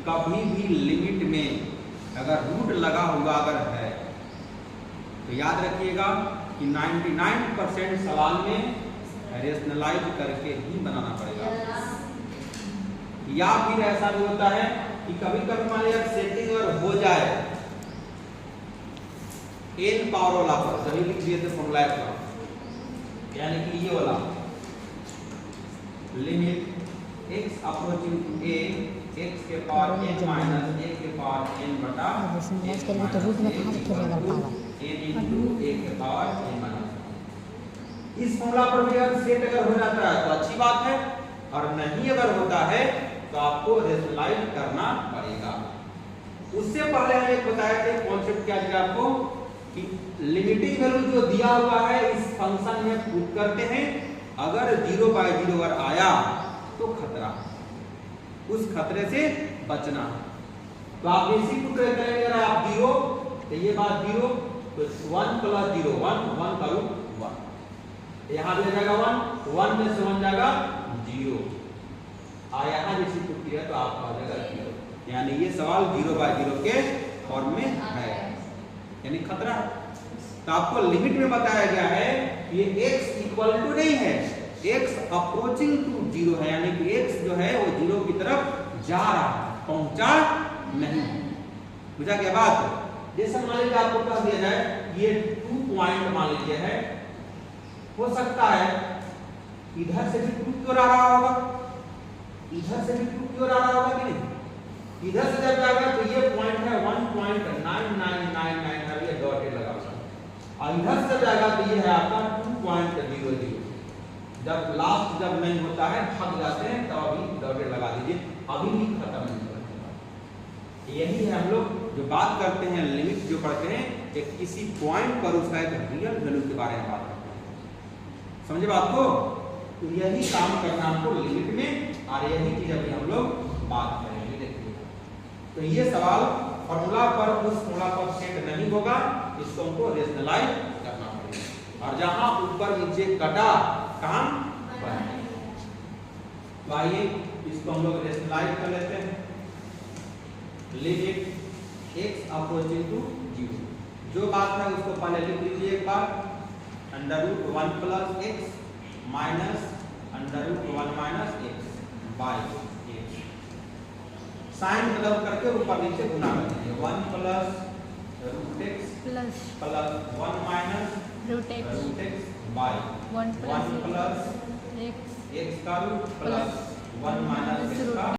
कभी भी लिमिट में अगर रूट लगा हुआ अगर है तो याद रखिएगा कि 99% सवाल में रेशनलाइज करके ही बनाना पड़ेगा। या फिर ऐसा भी होता है कि कभी कभी मान लीजिए सेटिंग अगर हो जाए n पावर वाला पर, सभी लिख दिए थे फॉर्मूला का, यानी कि ये वाला limit x approaching to a x के पावर n माइनस a के पावर n बटा तो रूट में कहाँ से खेलेगा पावर n इनटू a के पावर n माइनस। इस फॉर्मूला पर भी अगर सेट अगर हो जाता है तो अच्छी बात है, और नहीं अगर होता है तो आपको रेशनलाइज करना पड़ेगा। उससे पहले हम एक बताए थे कॉन्सेप्ट क्या दिया आपको कि लिमिटिंग वैल्यू जो दिया हुआ है इस फंक्शन में पुट करते हैं, अगर 0/0 अगर आया तो खतरा, उस खतरे से बचना। तो आप बेसिक पुट करेंगे, अगर आप 0 तो ये बात 0 तो 1 + 0 1 का रूट 1, यहाँ भी आ जाएगा 1 में से 1 जाएगा 0, और यहाँ जैसी पुट किया तो आपका आ जाएगा 0, यानी ये सवाल 0/0 के फॉर्म में है, यानी खतरा। तो आपको लिमिट में बताया गया है ये x इक्वल टू नहीं है, x अप्रोचिंग टू 0 है, यानी कि x जो है वो 0 की तरफ जा रहा है, पहुंचा नहीं। बुझा क्या बात? जैसे मान लीजिए आपको कह दिया जाए ये 2 पॉइंट मान लीजिए है, हो सकता है इधर से भी 2 क्यों आ रहा होगा, इधर से भी 2 क्यों आ रहा होगा कि नहीं? इधर से जब जाएगा तो ये पॉइंट है 1.9999 है, ये डॉटेड लगा हुआ, और इधर से जाएगा तो ये है आपका 2.00। जब लास्ट जब नहीं होता है भाग जाते हैं तब अभी डॉटेड लगा दीजिए, अभी भी खत्म नहीं होगा। यही है हम लोग जो बात करते हैं लिमिट जो पढ़ते हैं कि किसी पॉइंट पर उसका एक रियल वैल्यू के बारे में बात करते हैं, समझे बात को? तो यही काम करना हमको लिमिट में, और यही चीज अभी हम लोग बात करेंगे। देखिए तो ये सवाल फॉर्मूला पर उस फॉर्मूला पर सेट नहीं होगा, इसको हमको रेशनलाइज करना पड़ेगा, और जहां ऊपर नीचे कटा काम बने। तो आइए इसको हम लोग रेशनलाइज कर लेते हैं। लिमिट x अप्रोचिंग टू 0, जो बात है उसको पहले लिख लीजिए एक बार, √1 + x minus √1 - x by x, sign बदल करके ऊपर नीचे गुना कर दीजिए, 1 + √x plus + 1 - √x by 1 + + x x का रूट प्लस 1 - x का